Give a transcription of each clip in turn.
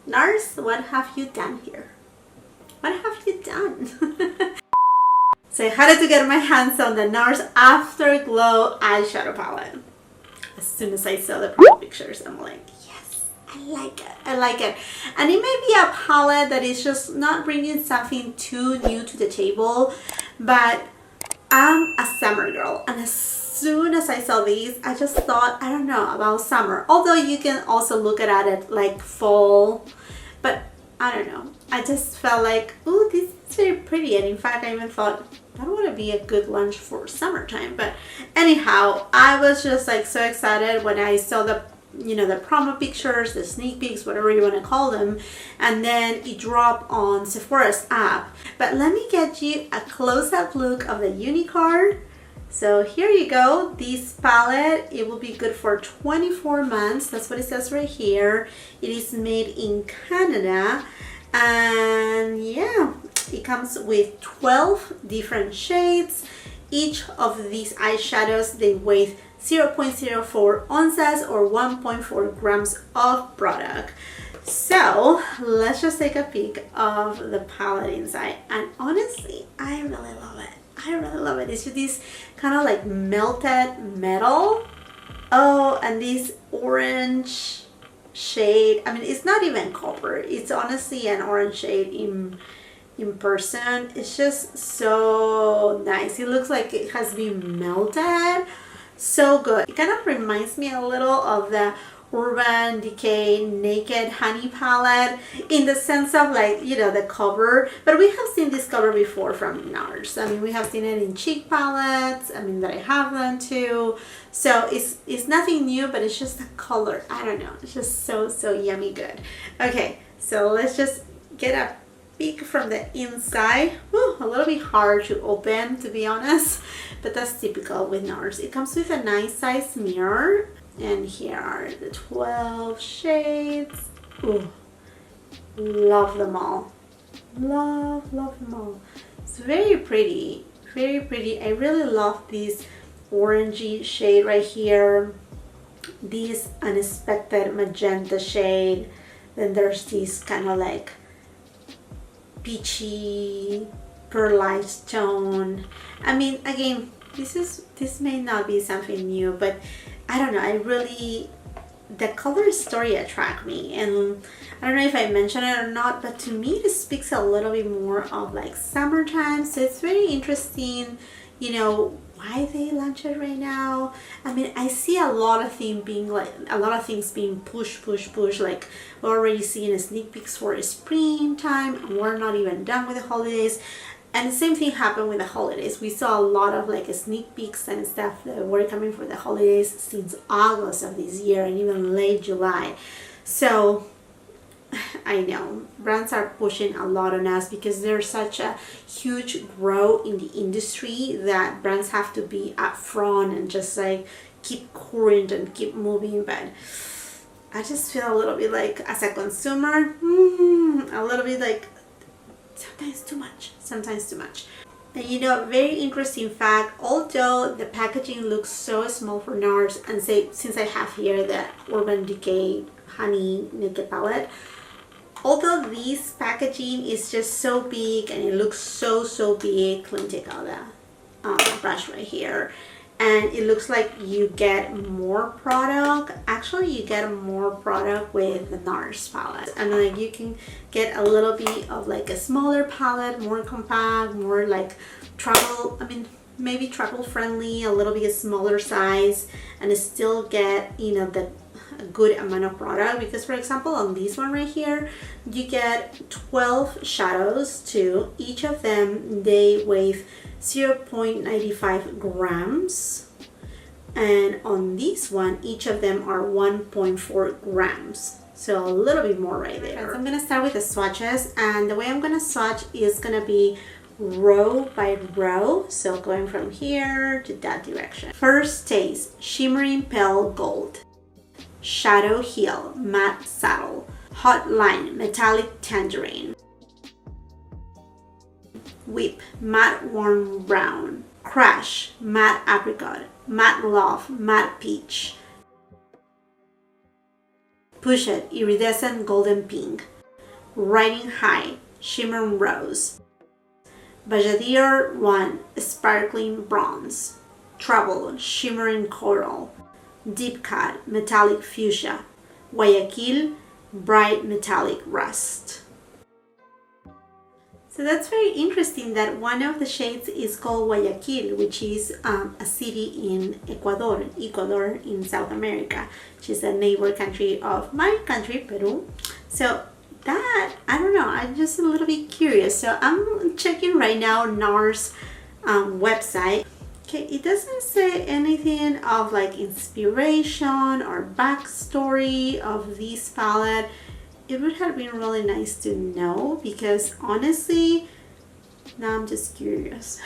NARS, what have you done here? What have you done? So I had to get my hands on the NARS Afterglow eyeshadow palette. As soon as I saw the profile pictures, I'm like, yes, I like it. I like it. And it may be a palette that is just not bringing something too new to the table, but I'm a summer girl, and as soon as I saw these, I just thought, I don't know, about summer. Although you can also look at it like fall, but I don't know. I just felt like, oh, this is very pretty. And in fact, I even thought that would be a good lunch for summertime. But anyhow, I was just like so excited when I saw the, you know, the promo pictures, the sneak peeks, whatever you want to call them, and then it dropped on Sephora's app. But let me get you a close-up look of the Unicard. So here you go. This palette, it will be good for 24 months. That's what it says right here. It is made in Canada, and yeah, it comes with 12 different shades. Each of these eyeshadows, they weigh 0.04 ounces or 1.4 grams of product. So let's just take a peek of the palette inside, and honestly, I really love it. I really love it. It's just this kind of like melted metal. Oh, and this orange shade. I mean, it's not even copper. It's honestly an orange shade in person. It's just so nice. It looks like it has been melted. So good. It kind of reminds me a little of the Urban Decay Naked Honey palette in the sense of, like, you know, the cover, but we have seen this cover before from NARS. I mean, we have seen it in cheek palettes, I mean, that I have them too. So it's nothing new, but it's just the color. I don't know, it's just so yummy good. Okay, so let's just get a peek from the inside. Whew, a little bit hard to open, to be honest, but that's typical with NARS. It comes with a nice size mirror. And here are the 12 shades. Ooh, love them all. Love them all. It's very pretty, very pretty. I really love this orangey shade right here. This unexpected magenta shade. Then there's this kind of like peachy pearlized tone. I mean, again, this may not be something new, but I don't know, I really, the color story attract me, and I don't know if I mentioned it or not, but to me it speaks a little bit more of like summertime. So it's very interesting, you know, why they launch it right now. I mean, I see a lot of things being pushed, like we're already seeing sneak peeks for springtime, and we're not even done with the holidays. And the same thing happened with the holidays. We saw a lot of like sneak peeks and stuff that were coming for the holidays since August of this year and even late July. So I know brands are pushing a lot on us because there's such a huge growth in the industry that brands have to be upfront and just like keep current and keep moving. But I just feel a little bit like, as a consumer, a little bit like sometimes too much. And you know, very interesting fact, although the packaging looks so small for NARS, and since I have here the Urban Decay Honey Naked palette, although this packaging is just so big and it looks so big, let me take out the brush right here, and it looks like you get more product. Actually, you get more product with the NARS palette, and like you can get a little bit of like a smaller palette, more compact, more like travel, I mean, maybe travel friendly, a little bit smaller size, and still get, you know, the a good amount of product. Because for example, on this one right here, you get 12 shadows too. Each of them, they weigh 0.95 grams, and on this one, each of them are 1.4 grams, so a little bit more right there. So I'm gonna start with the swatches, and the way I'm gonna swatch is gonna be row by row, so going from here to that direction. First taste, Shimmering Pale Gold, Shadow Heel Matte Saddle, Hot Line Metallic Tangerine, Whip Matte Warm Brown, Crash Matte Apricot, Matte Love Matte Peach, Push It Iridescent Golden Pink, Riding High, Shimmer Rose. Bajadier 1, Sparkling Bronze. Trouble, Shimmering Coral. Deep Cut, Metallic Fuchsia. Guayaquil, Bright Metallic Rust. So that's very interesting that one of the shades is called Guayaquil, which is a city in Ecuador in South America, which is a neighbor country of my country, Peru. So that, I don't know, I'm just a little bit curious. So I'm checking right now NARS website. Okay, it doesn't say anything of like inspiration or backstory of this palette. It would have been really nice to know, because honestly, now I'm just curious.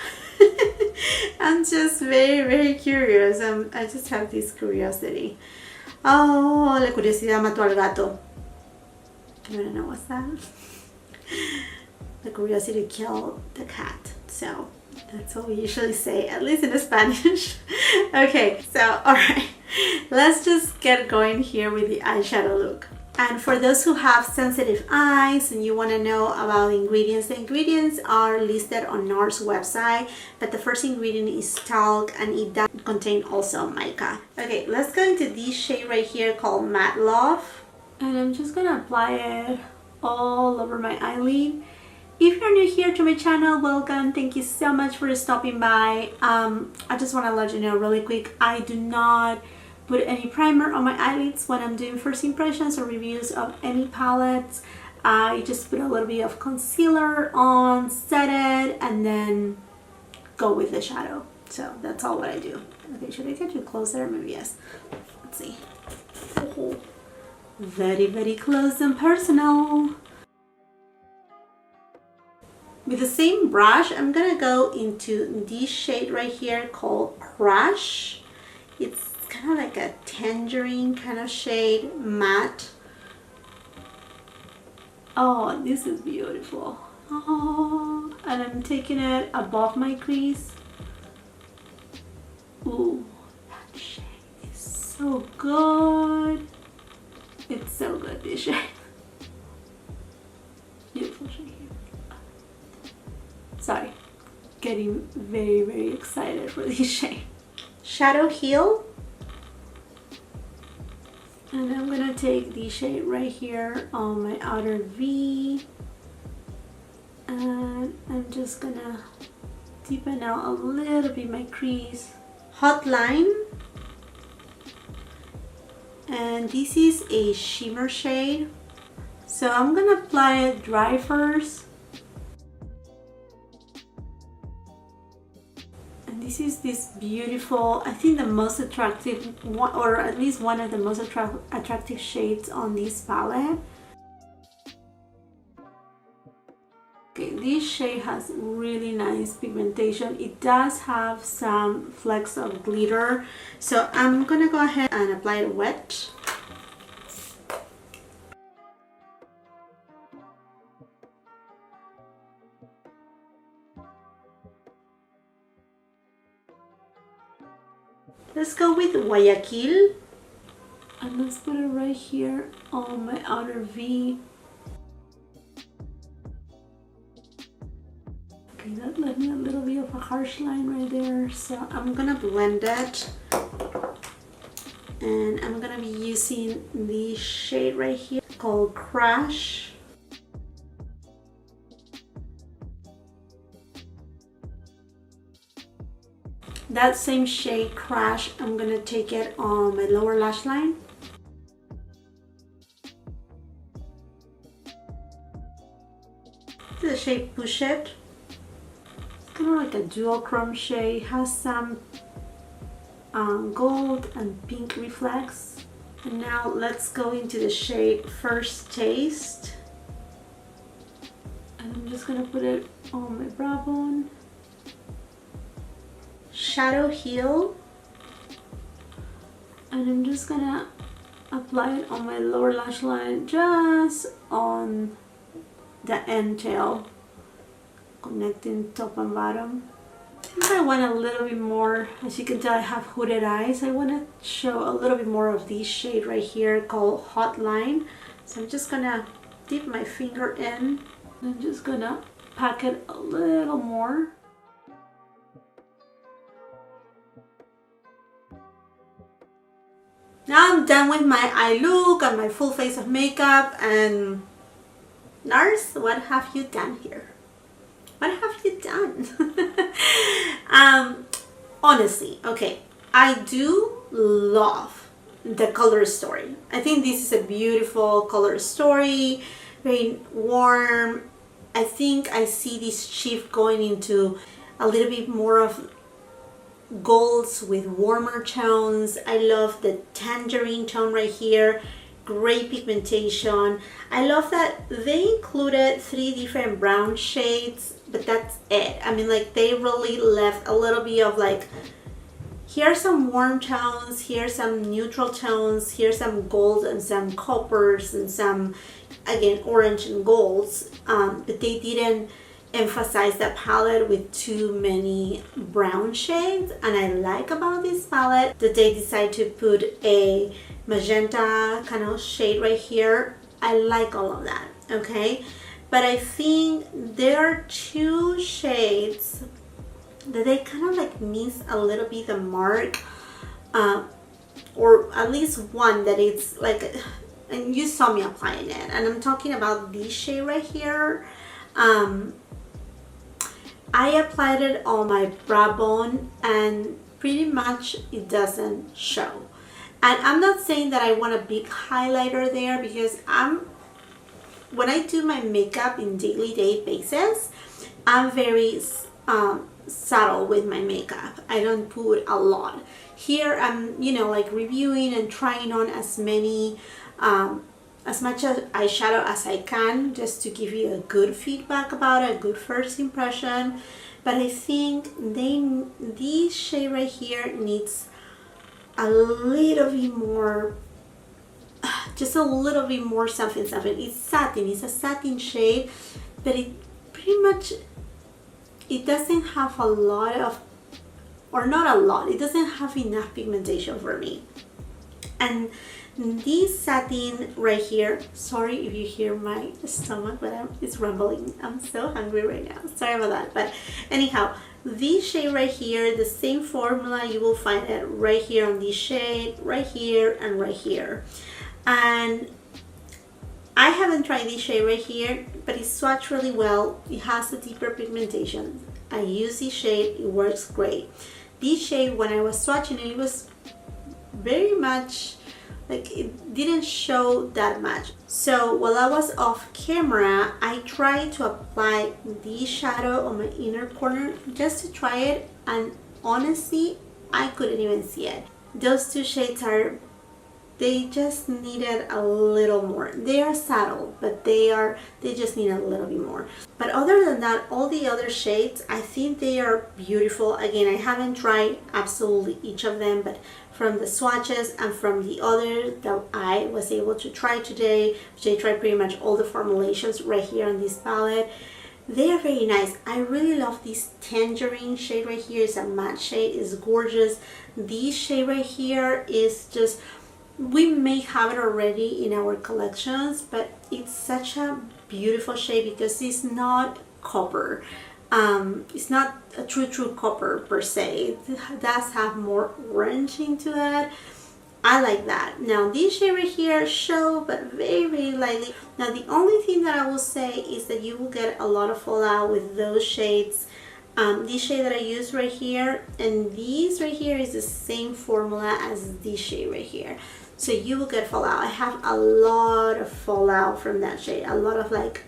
I'm just very curious. I just have this curiosity. Oh, la curiosidad mató al gato. I don't know what's that. The curiosity killed the cat. So that's what we usually say, at least in Spanish. Okay, so alright, let's just get going here with the eyeshadow look. And for those who have sensitive eyes and you want to know about the ingredients are listed on NARS website, but the first ingredient is talc and it does contain also mica. Okay, let's go into this shade right here called Matte Love. And I'm just going to apply it all over my eyelid. If you're new here to my channel, welcome. Thank you so much for stopping by. I just want to let you know really quick, I do not put any primer on my eyelids when I'm doing first impressions or reviews of any palettes. I just put a little bit of concealer on, set it, and then go with the shadow. So that's all what I do. Okay, should I get you closer? Maybe yes. Let's see. Oh, very close and personal. With the same brush, I'm gonna go into this shade right here called Crush. It's kind of like a tangerine kind of shade, matte. Oh, this is beautiful. Oh, and I'm taking it above my crease. Ooh, that shade is so good. It's so good, this shade. Beautiful shade here. Sorry, getting very excited for this shade. Shadow Heal. And I'm gonna take the shade right here on my outer V, and I'm just gonna deepen out a little bit my crease. Hotline, and this is a shimmer shade, so I'm gonna apply it dry first. This is this beautiful, I think the most attractive one, or at least one of the most attractive shades on this palette. Okay, this shade has really nice pigmentation. It does have some flecks of glitter, so I'm gonna go ahead and apply it wet. Let's go with Guayaquil, and let's put it right here on my outer V. Okay, that left me a little bit of a harsh line right there, so I'm gonna blend it. And I'm gonna be using the shade right here called Crush. That same shade, Crush, I'm gonna take it on my lower lash line. This is the shade Push It. It's kind of like a dual chrome shade. It has some gold and pink reflex. And now let's go into the shade First Taste. And I'm just gonna put it on my brow bone. Shadow Heal, and I'm just gonna apply it on my lower lash line, just on the end tail, connecting top and bottom. I think I want a little bit more, as you can tell I have hooded eyes, I want to show a little bit more of this shade right here called Hotline. So I'm just gonna dip my finger in. I'm just gonna pack it a little more. Now I'm done with my eye look and my full face of makeup. And NARS, what have you done here? What have you done? Honestly, okay, I do love the color story. I think this is a beautiful color story, very warm. I think I see this shift going into a little bit more of golds with warmer tones. I love the tangerine tone right here. Great pigmentation. I love that they included 3 different brown shades, but that's it. I mean, like, they really left a little bit of like, here's some warm tones, here's some neutral tones, here's some gold and some coppers and some, again, orange and golds, but they didn't emphasize that palette with too many brown shades. And I like about this palette that they decide to put a magenta kind of shade right here. I like all of that, okay? But I think there are 2 shades that they kind of like miss a little bit the mark, or at least one that it's like, and you saw me applying it, and I'm talking about this shade right here. I applied it on my brow bone and pretty much it doesn't show. And I'm not saying that I want a big highlighter there, because when I do my makeup in daily day basis, I'm very subtle with my makeup. I don't put a lot. Here I'm, you know, like reviewing and trying on as many, as much as eyeshadow as I can, just to give you a good feedback about it, a good first impression. But I think this shade right here needs a little bit more, just a little bit more something. It's satin, it's a satin shade, but it pretty much, it doesn't have a lot of, or not a lot, it doesn't have enough pigmentation for me. And this satin right here, sorry if you hear my stomach, but it's rumbling. I'm so hungry right now, sorry about that. But anyhow, this shade right here, the same formula, you will find it right here on this shade, right here and right here. And I haven't tried this shade right here, but it swatched really well. It has a deeper pigmentation. I use this shade, it works great. This shade, when I was swatching it, it was very much like, it didn't show that much. So while I was off camera, I tried to apply this shadow on my inner corner just to try it, and honestly, I couldn't even see it. Those 2 shades they just needed a little more. They are subtle, but they just need a little bit more. But other than that, all the other shades, I think they are beautiful. Again, I haven't tried absolutely each of them, but from the swatches and from the others that I was able to try today, which I tried pretty much all the formulations right here on this palette, they are very nice. I really love this tangerine shade right here. It's a matte shade, it's gorgeous. This shade right here is just, we may have it already in our collections, but it's such a beautiful shade because it's not copper. It's not a true copper per se. It does have more orange into it. I like that. Now this shade right here show, but very lightly. Now the only thing that I will say is that you will get a lot of fallout with those shades. This shade that I use right here and this right here is the same formula as this shade right here. So you will get fallout. I have a lot of fallout from that shade. A lot of like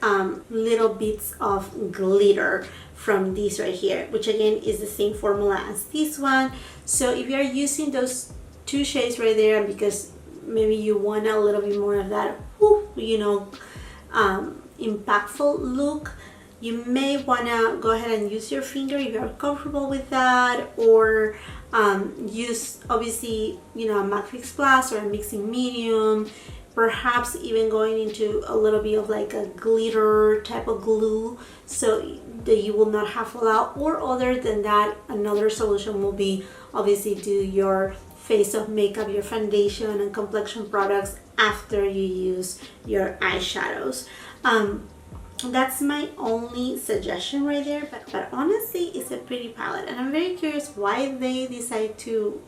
little bits of glitter from this right here, which again is the same formula as this one. So if you're using those 2 shades right there, because maybe you want a little bit more of that, you know, impactful look, you may want to go ahead and use your finger if you're comfortable with that, or use obviously, you know, a matte fix plus or a mixing medium, perhaps even going into a little bit of like a glitter type of glue so that you will not have fallout. Or other than that, another solution will be obviously do your face of makeup, your foundation and complexion products after you use your eyeshadows. That's my only suggestion right there, but honestly it's a pretty palette, and I'm very curious why they decide to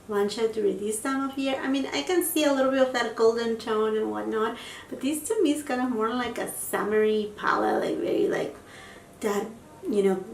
launch it during this time of year. I mean, I can see a little bit of that golden tone and whatnot, but this to me is kind of more like a summery palette, like very like that, you know,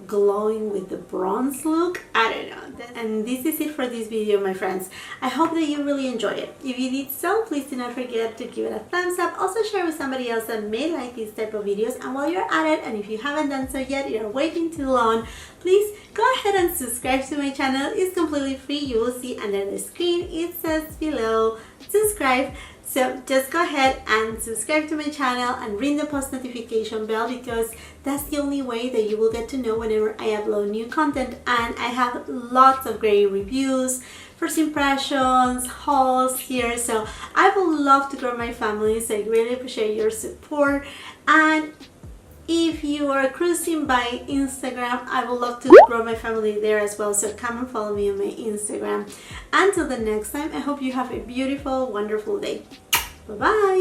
glowing with the bronze look. I don't know. And this is it for this video, my friends. I hope that you really enjoyed it. If you did so, please do not forget to give it a thumbs up. Also share with somebody else that may like these type of videos. And while you're at it, and if you haven't done so yet, you're waiting too long, please go ahead and subscribe to my channel. It's completely free. You will see under the screen it says below subscribe. So just go ahead and subscribe to my channel and ring the post notification bell, because that's the only way that you will get to know whenever I upload new content. And I have lots of great reviews, first impressions, hauls here. So I would love to grow my family, so I really appreciate your support. And if you are cruising by Instagram, I would love to grow my family there as well. So come and follow me on my Instagram. Until the next time, I hope you have a beautiful, wonderful day. Bye-bye.